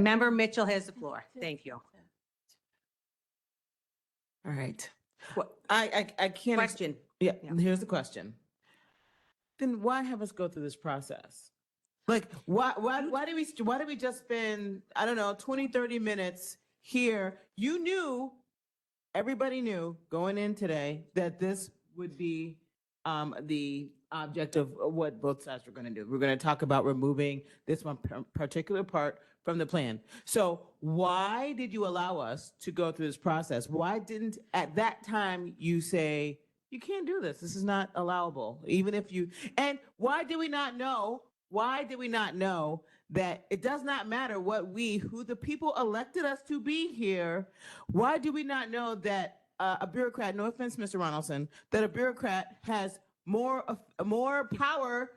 Member Mitchell has the floor. Thank you. All right. What- I can't. Question. Yeah, Yeah. here's the question. Then why have us go through this process? Like, why do we just spend, I don't know, 20, 30 minutes here? You knew, everybody knew going in today that this would be the object of what both sides were going to do. We're going to talk about removing this one particular part from the plan. So why did you allow us to go through this process? Why didn't at that time you say, you can't do this, this is not allowable, even if you, and why did we not know? Why did we not know that it does not matter who the people elected us to be here? Why do we not know that a bureaucrat, no offense, Mr. Ronaldson, that a bureaucrat has more power,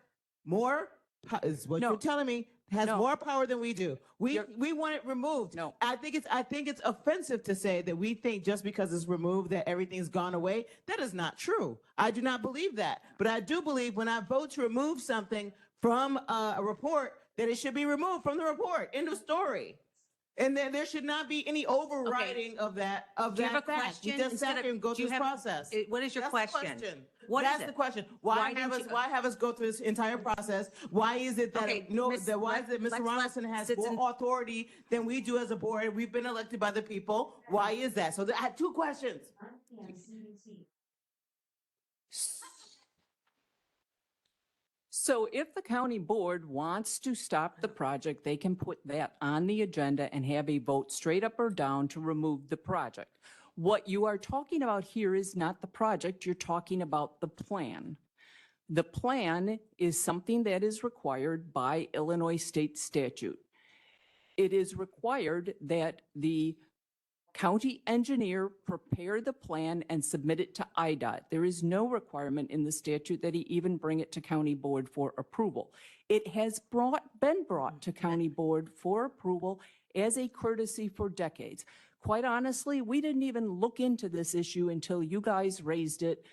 is what No. you're telling me, has No. more power than we do. We want it removed. No. I think it's offensive to say that we think just because it's removed that everything's gone away. That is not true. I do not believe that. But I do believe when I vote to remove something from a report, that it should be removed from the report. End of story. And then there should not be any overriding of that Do you have a fact. question? We just Instead sat of- here and go do through you this have- process. What is your That's the question? What That's is the it? question. Why Why didn't have us go through this entire process? Why is it that Okay, why Miss- is it Mr. let's let Ronaldson has citizen- more authority than we do as a board? We've been elected by the people. Why is that? So I had two questions. So if the county board wants to stop the project, they can put that on the agenda and have a vote straight up or down to remove the project. What you are talking about here is not the project, you're talking about the plan. The plan is something that is required by Illinois state statute. It is required that the county engineer prepare the plan and submit it to IDOT. There is no requirement in the statute that he even bring it to county board for approval. It has been brought to county board for approval as a courtesy for decades. Quite honestly, we didn't even look into this issue until you guys raised it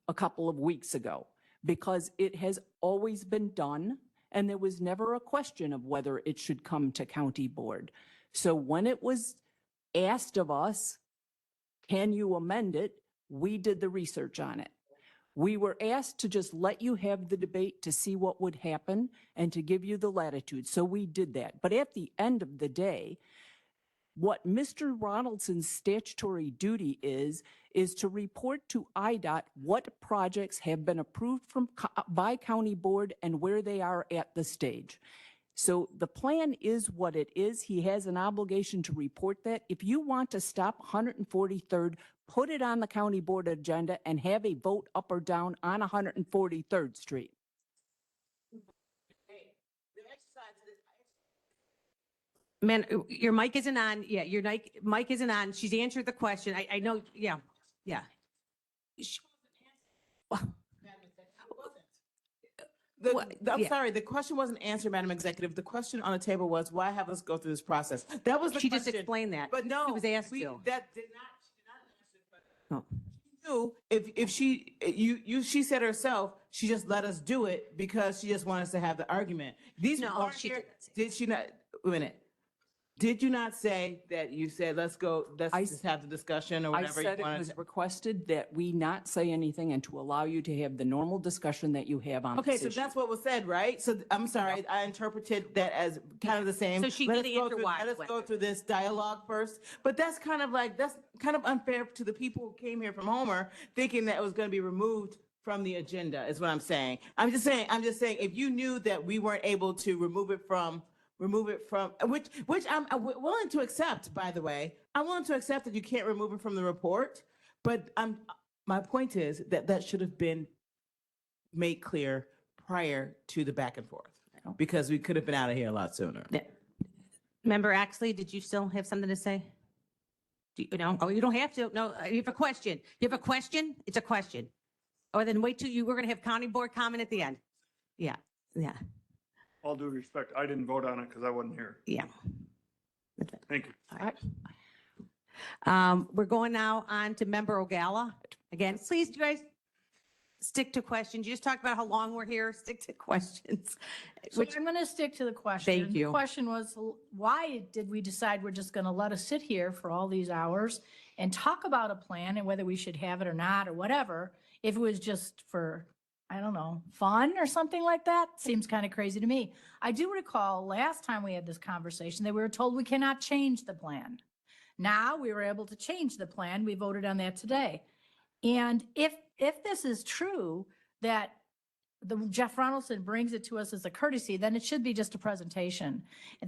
a couple of weeks ago, because it has always been done and there was never a question of whether it should come to county board. So when it was asked of us, can you amend it? We did the research on it. We were asked to just let you have the debate to see what would happen and to give you the latitude. So we did that. But at the end of the day, what Mr. Ronaldson's statutory duty is to report to IDOT what projects have been approved by county board and where they are at the stage. So the plan is what it is. He has an obligation to report that. If you want to stop 143rd, put it on the county board agenda and have a vote up or down on 143rd Street. Man, your mic isn't on. Yeah, your mic isn't on. She's answered the question. I know. Yeah. Yeah. I'm sorry, the question wasn't answered, Madam Executive. The question on the table was, why have us go through this process? That was the She question. just explained that. But no, She was asked we, to. that did not, she did not answer the question. Oh. If she said herself, she just let us do it because she just wanted us to have the argument. These No, aren't she here. didn't say Did she not? Wait a minute. Did you not say that you said, let's just have the discussion or I whatever said you it wanted was to? requested that we not say anything and to allow you to have the normal discussion that you have on Okay, this so issue. that's what was said, right? So I'm sorry, I interpreted that as kind of the same. So she Let did us go answer through- why Let it us went go through. through this dialogue first, but that's kind of unfair to the people who came here from Homer thinking that it was going to be removed from the agenda, is what I'm saying. I'm just saying, if you knew that we weren't able to remove it from, which I'm willing to accept, by the way. I'm willing to accept that you can't remove it from the report, but my point is that should have been made clear prior to the back and forth, because we could have been out of here a lot sooner. Member Axley, did you still have something to say? No? Oh, you don't have to. No, you have a question. You have a question? It's a question. Or then wait till we're going to have county board comment at the end. Yeah, yeah, All due respect, I didn't vote on it because I wasn't here. yeah. Thank you. All right. We're going now on to Member Ogala. Again, please, you guys. stick to questions. You just talked about how long we're here. Stick to questions. So I'm going to stick to the question. Thank you. The question was, why did we decide we're just going to let us sit here for all these hours and talk about a plan and whether we should have it or not or whatever, if it was just for, I don't know, fun or something like that? Seems kind of crazy to me. I do recall last time we had this conversation that we were told we cannot change the plan. Now we were able to change the plan. We voted on that today. And if this is true, that Jeff Ronaldson brings it to us as a courtesy, then it should be just a presentation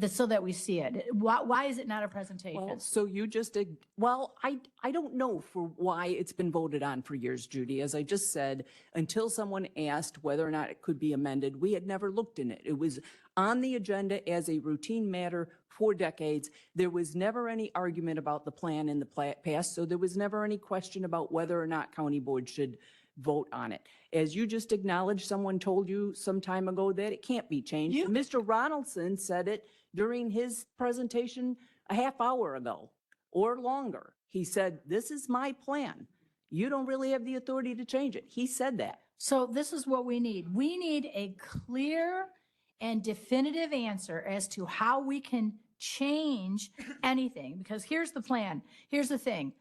so that we see it. Why is it not a presentation? Well, so you just, well, I don't know for why it's been voted on for years, Judy. As I just said, until someone asked whether or not it could be amended, we had never looked in it. It was on the agenda as a routine matter for decades. There was never any argument about the plan in the past, so there was never any question about whether or not county board should vote on it. As you just acknowledged, someone told you some time ago that it can't be changed. You- Mr. Ronaldson said it during his presentation a half hour ago or longer. He said, this is my plan. You don't really have the authority to change it. He said that. So this is what we need. We need a clear and definitive answer as to how we can change anything, because here's the plan. Here's the thing.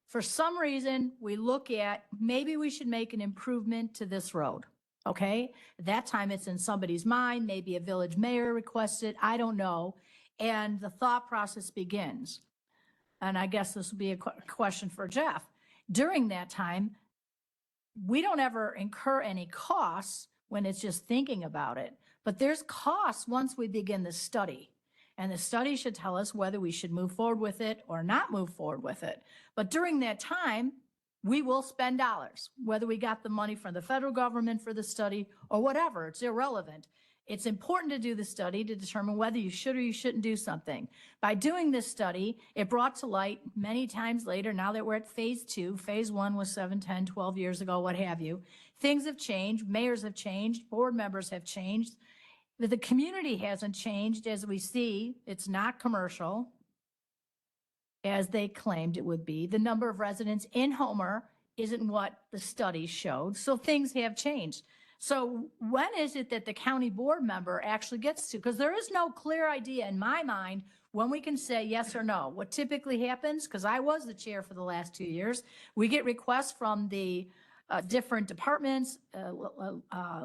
For some reason, we look at, maybe we should make an improvement to this road, okay? That time it's in somebody's mind, maybe a village mayor requests it, I don't know. And the thought process begins. And I guess this will be a question for Jeff. During that time, we don't ever incur any costs when it's just thinking about it, but there's costs once we begin the study. And the study should tell us whether we should move forward with it or not move forward with it. But during that time, we will spend dollars, whether we got the money from the federal government for the study or whatever, it's irrelevant. It's important to do the study to determine whether you should or you shouldn't do something. By doing this study, it brought to light many times later, now that we're at phase 2, phase 1 was 7, 10, 12 years ago, what have you. Things have changed, mayors have changed, board members have changed. But the community hasn't changed, as we see. It's not commercial, as they claimed it would be. The number of residents in Homer isn't what the study showed. So things have changed. So when is it that the county board member actually gets to? Because there is no clear idea in my mind when we can say yes or no. What typically happens, because I was the chair for the last 2 years, we get requests from the different departments,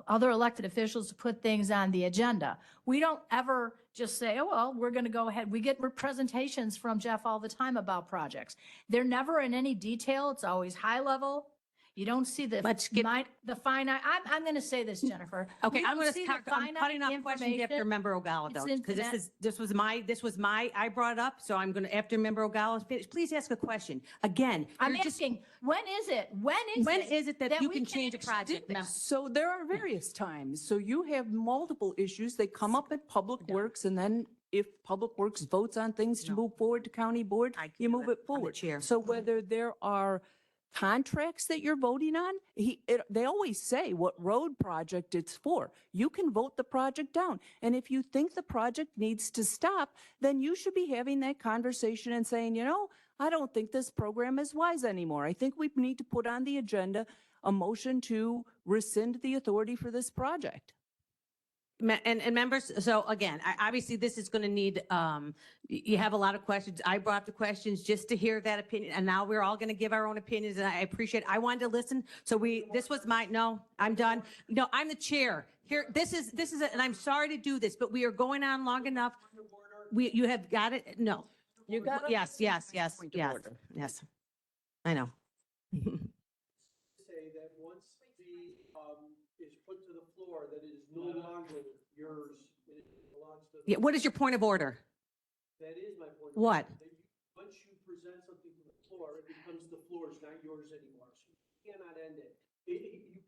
other elected officials to put things on the agenda. We don't ever just say, oh, well, we're going to go ahead. We get presentations from Jeff all the time about projects. They're never in any detail. It's always high level. You don't see the finite. I'm going to say this, Jennifer. Okay, We I'm don't going see to the I'm cutting off finite questions after information. Member Ogala though, It's because internet. this was my, I brought it up, so I'm going to, after Member Ogala's finished, please ask a question. Again, I'm you're just- asking, when is it that you we can change a actually do project? this? Mem- So there are various times. So you have multiple issues. They come up at Public Works, and then if Public Works votes on things to move forward to county board, I can you do move it. it I'm the forward. chair. So whether there are contracts that you're voting on, they always say what road project it's for. You can vote the project down. And if you think the project needs to stop, then you should be having that conversation and saying, you know, I don't think this program is wise anymore. I think we need to put on the agenda a motion to rescind the authority for this project. And members, so again, obviously this is going to need, you have a lot of questions. I brought up the questions just to hear that opinion, and now we're all going to give our own opinions, and I appreciate, I wanted to listen. So this was no, I'm done. No, I'm the chair. Here, this is, and I'm sorry to do this, but we are going on long enough. You have got it? No. You got it? Yes. Point of order. Yes. I know. Say that once is put to the floor, that it is no longer yours, it belongs to. Yeah, what is your point of order? That is my point. What? Once you present something to the floor, it becomes the floor's, not yours anymore. So you cannot end it. You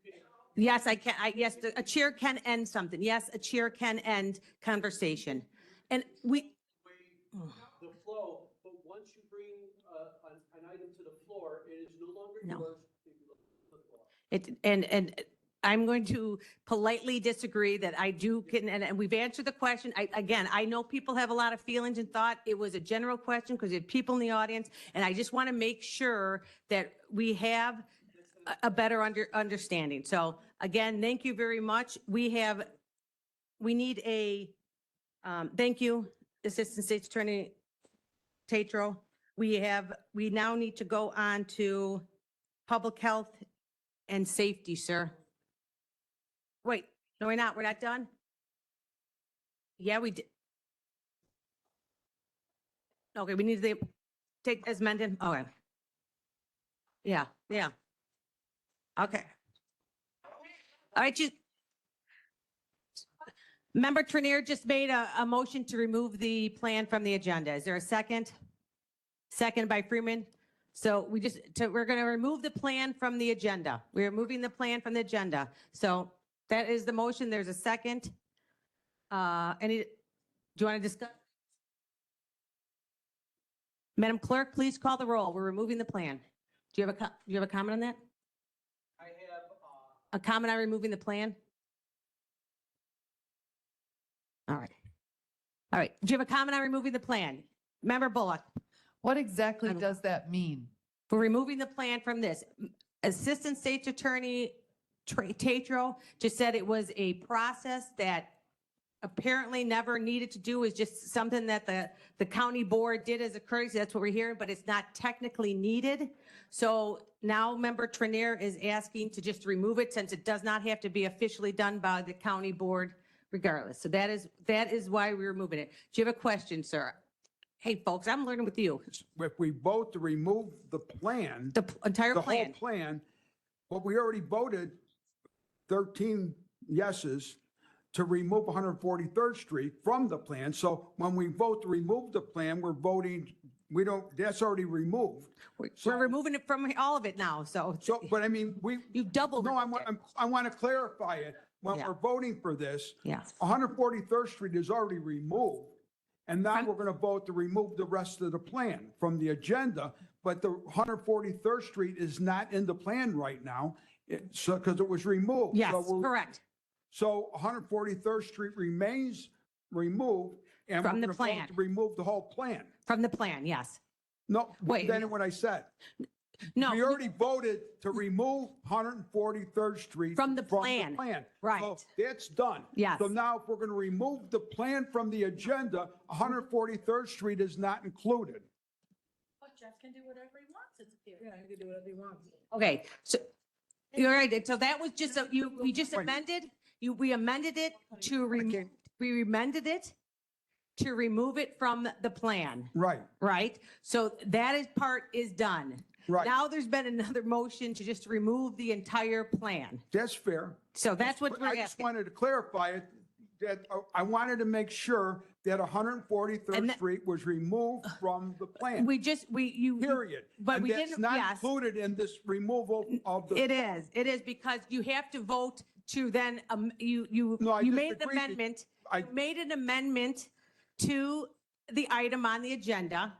can. Yes, I can. Yes, a chair can end something. Yes, a chair can end conversation. And The flow, but once you bring an item to the floor, it is no longer No. yours. It belongs to the floor. and I'm going to politely disagree that I do, and we've answered the question. Again, I know people have a lot of feelings and thought. It was a general question because you have people in the audience, and I just want to make sure that we have, a better understanding. So again, thank you very much. We need a, thank you, Assistant State's Attorney Tatro. We now need to go on to public health and safety, sir. Wait, no, we're not. We're not done? Yeah, we did. Okay, we need to take as amended. Okay. Yeah, yeah. Okay. All right, Member Trenier just made a motion to remove the plan from the agenda. Is there a second? Second by Freeman. So we're going to remove the plan from the agenda. We're moving the plan from the agenda. So that is the motion. There's a second. Do you want to discuss? Madam Clerk, please call the roll. We're removing the plan. Do you have a comment on that? I have, A comment on removing the plan? All right. All right. Do you have a comment on removing the plan? Member Bullock, What exactly I'm- does that mean? for removing the plan from this. Assistant State's Attorney Tatro just said it was a process that apparently never needed to do, is just something that the county board did as a courtesy. That's what we're hearing, but it's not technically needed. So now Member Trenier is asking to just remove it since it does not have to be officially done by the county board regardless. So that is why we're removing it. Do you have a question, sir? Hey, folks, I'm learning with you. If we vote to remove the plan, The entire the whole plan. plan, but we already voted 13 yeses to remove 143rd Street from the plan. So when we vote to remove the plan, we're voting, that's already removed. We're removing it from all of it now, so. So, but I mean, You doubled. no, I want to clarify it. When Yeah. we're voting for this, Yeah. 143rd Street is already removed. And now From- we're going to vote to remove the rest of the plan from the agenda. But the 143rd Street is not in the plan right now. Because it was removed. Yes, So we're- correct. So 143rd Street remains removed. And we're From the going to plan. vote to remove the whole plan. From the plan, yes. No, Wait. then what I said. No. We already voted to remove 143rd Street. From the plan. Right. So that's done. Yes. So now if we're going to remove the plan from the agenda, 143rd Street is not included. But Jeff can do whatever he wants. It's here. Yeah, you can do whatever you want. Okay, so, you're right. So that was just, we just Wait. amended, we amended it to, can't- we amended it to remove it from the plan, Right, right? So that part is done. right. Now there's been another motion to just remove the entire plan. That's fair. So that's what But we're I just asking. wanted to clarify it, that I wanted to make sure that And 143rd that- Street was removed from the plan, You. period. but And we that's didn't- not yes. included in this removal of the. It is because you have to vote to then, No, I you made the disagree. amendment, I- you made an amendment to the item on the agenda.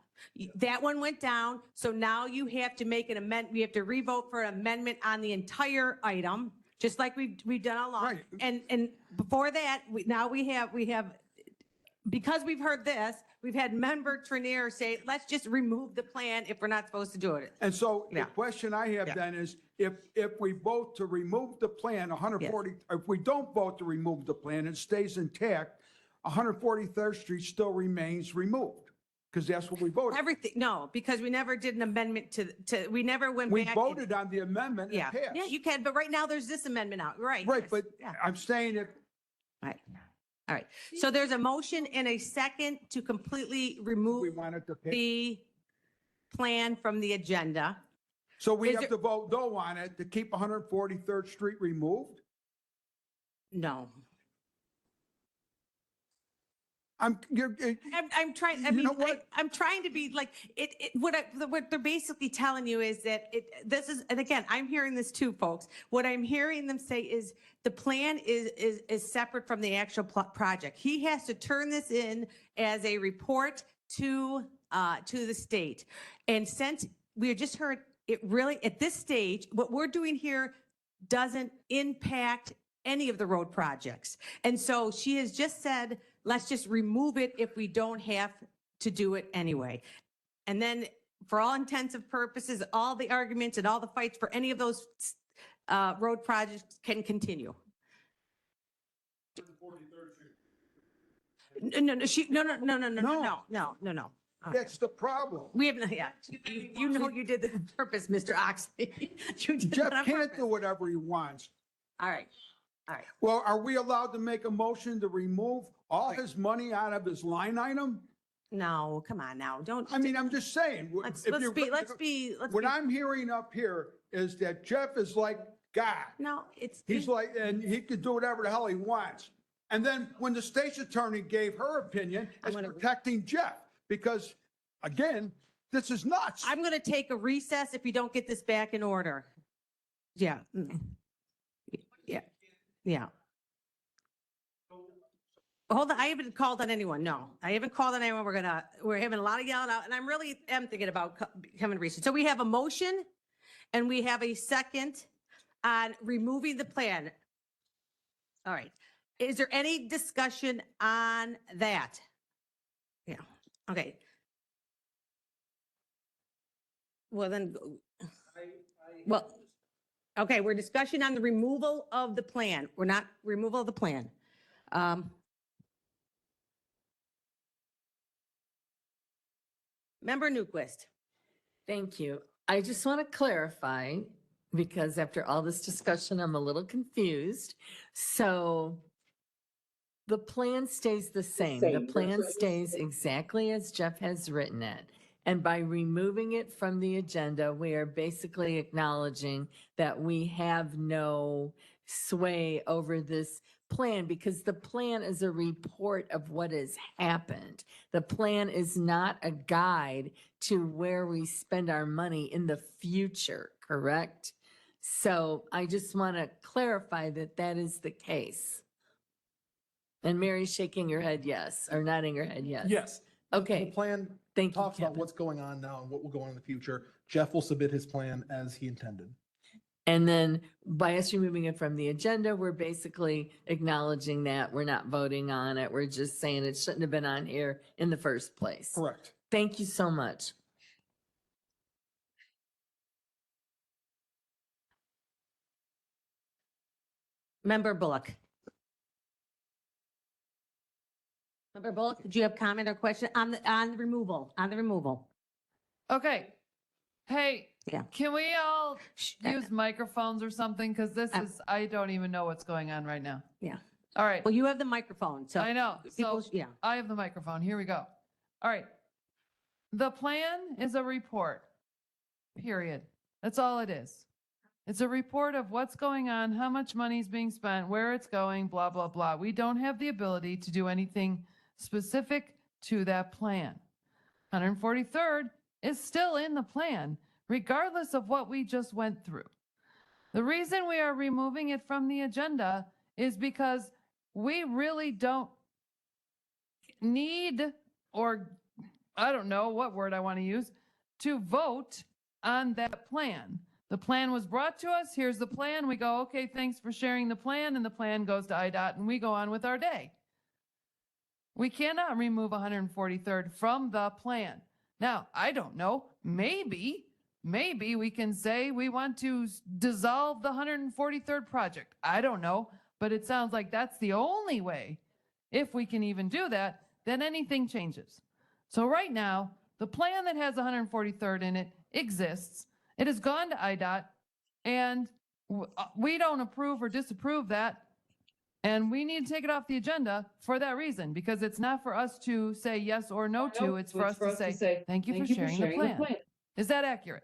That one went down, so now you have to make an amendment, you have to revote for an amendment on the entire item, just like we've done all along. Right. And before that, we have, because we've heard this, we've had Member Trenier say, let's just remove the plan if we're not supposed to do it. And so the Yeah. question I have Yeah. then is, if we vote to remove the plan, 140, if we don't vote to remove the plan, it stays intact, 143rd Street still remains removed, because that's what we voted. Everything, no, because we never did an amendment we never went We back. voted on the amendment and Yeah, passed. yeah, you can, but right now there's this amendment out, right? Right, yes, but yeah. I'm saying if, Right. All right. So there's a motion and a second to completely we remove wanted to pass. the plan from the agenda. So we is have there- to vote no on it to keep 143rd Street removed? No. I'm I'm trying, I You mean, know what? I'm trying to be like, what they're basically telling you is that this is, and again, I'm hearing this too, folks. What I'm hearing them say is the plan is separate from the actual project. He has to turn this in as a report to the state. And since we just heard it really, at this stage, what we're doing here doesn't impact any of the road projects. And so she has just said, let's just remove it if we don't have to do it anyway. And then for all intents and purposes, all the arguments and all the fights for any of those road projects can continue. No, no, no. That's the problem. We have, yeah, you know you did that on purpose, Mr. Oxley. You did Jeff that on can't purpose. do whatever he wants. All right, Well, are we allowed to make a motion to remove all his money out of his line item? no, come on now, don't. I mean, I'm just saying. Let's if you're- What be, I'm hearing up here is that Jeff is like God. no, it's. He's like, and he can do whatever the hell he wants. And then when the state's attorney gave her opinion, I'm it's gonna- protecting Jeff because, again, this is nuts. I'm going to take a recess if you don't get this back in order. Yeah. Yeah. Yeah. Hold on. I haven't called on anyone. No, I haven't called on anyone. We're having a lot of yelling out and I'm really am thinking about coming to recess. So we have a motion and we have a second on removing the plan. All right. Is there any discussion on that? Yeah. Okay. Well, then, well, okay, we're discussing on the removal of the plan. We're not removal of the plan. Member Newquist. Thank you. I just want to clarify, because after all this discussion, I'm a little confused. So the plan stays the same. The plan stays exactly as Jeff has written it. And by removing it from the agenda, we are basically acknowledging that we have no sway over this plan because the plan is a report of what has happened. The plan is not a guide to where we spend our money in the future, correct? So I just want to clarify that that is the case. And Mary's shaking her head yes, or nodding her head yes. Yes. The Okay, plan thank you, talks about Kevin. what's going on now and what will go on in the future. Jeff will submit his plan as he intended. And then by us removing it from the agenda, we're basically acknowledging that we're not voting on it. We're just saying it shouldn't have been on here in the first place. Correct. Thank you so much. Member Bullock. Member Bullock, did you have comment or question on the removal, Okay. Hey, Yeah. can we all Shh, use microphones or something? Because this Um, is, I don't even know what's going on right now. Yeah. All right. Well, you have the microphone, so. I know. people- So Yeah. I have the microphone. Here we go. All right. The plan is a report, period. That's all it is. It's a report of what's going on, how much money is being spent, where it's going, blah, blah, blah. We don't have the ability to do anything specific to that plan. 143rd is still in the plan, regardless of what we just went through. The reason we are removing it from the agenda is because we really don't need, or I don't know what word I want to use, to vote on that plan. The plan was brought to us. Here's the plan. We go, okay, thanks for sharing the plan. And the plan goes to IDOT and we go on with our day. We cannot remove 143rd from the plan. Now, I don't know, maybe we can say we want to dissolve the 143rd project. I don't know, but it sounds like that's the only way. If we can even do that, then anything changes. So right now, the plan that has 143rd in it exists. It has gone to IDOT and we don't approve or disapprove that. And we need to take it off the agenda for that reason, because it's not for us to say yes or no to, it's for us to say, thank you for sharing the plan. Is that accurate?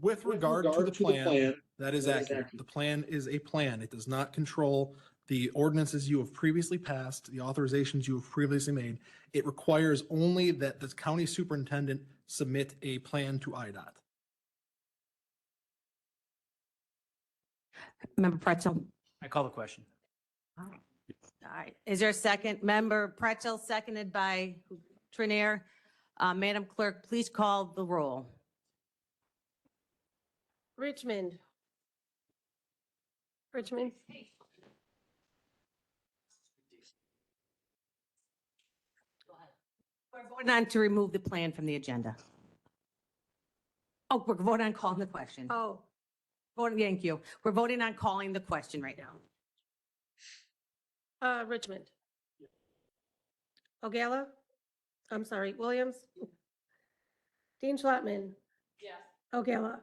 With regard to the plan, that is accurate. The plan is a plan. It does not control the ordinances you have previously passed, the authorizations you have previously made. It requires only that the county superintendent submit a plan to IDOT. Member Pretzel. I call the question. All right. Is there a second? Member Pretzel, seconded by Trinier. Madam Clerk, please call the roll. Richmond. We're voting on to remove the plan from the agenda. Oh, we're voting on calling the question. Oh, Thank you. We're voting on calling the question right now. Richmond. Ogala? I'm sorry, Williams? Dean Schlattman? Yes. Ogala?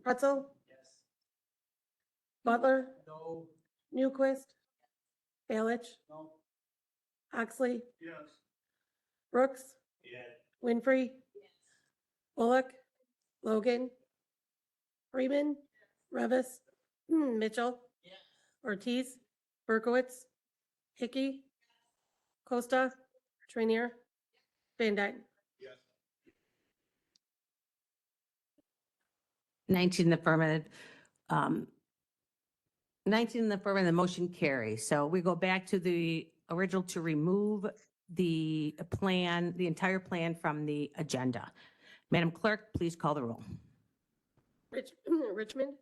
Pretzel? Yes. Butler? No. Newquist? Balich? No. Oxley? Yes. Brooks? Yeah. Winfrey? Bullock? Logan? Freeman? Revis? Mitchell? Ortiz? Berkowitz? Hickey? Costa? Trainier? Van Dyne? Yes. 19 in the affirmative. 19 in the affirmative, the motion carries. So we go back to the original to remove the plan, the entire plan from the agenda. Madam Clerk, please call the roll. Richmond?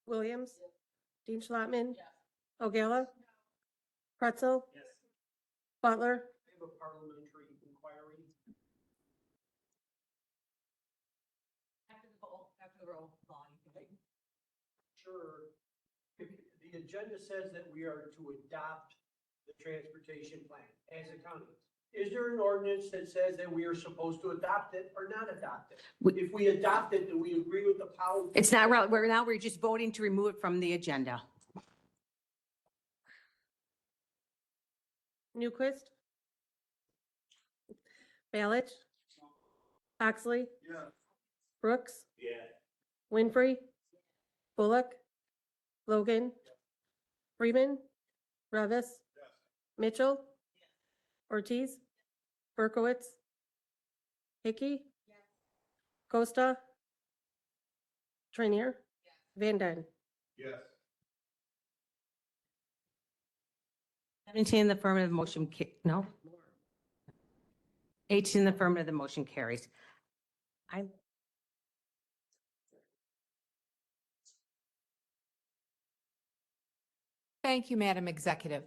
Williams? Dean Schlattman? Ogala? Pretzel? Yes. Butler? I have a parliamentary inquiry. After the roll call. Sure. The agenda says that we are to adopt the transportation plan as a county. Is there an ordinance that says that we are supposed to adopt it or not adopt it? If we adopt it, do we agree with the power? It's not, we're just voting to remove it from the agenda. Newquist? Balich? Oxley? Yes. Brooks? Yeah. Winfrey? Bullock? Logan? Freeman? Revis? Mitchell? Ortiz? Berkowitz? Hickey? Costa? Trainier? Van Dyne? Yes. 17 in the affirmative, motion, no? 18 in the affirmative, the motion carries. Thank you, Madam Executive.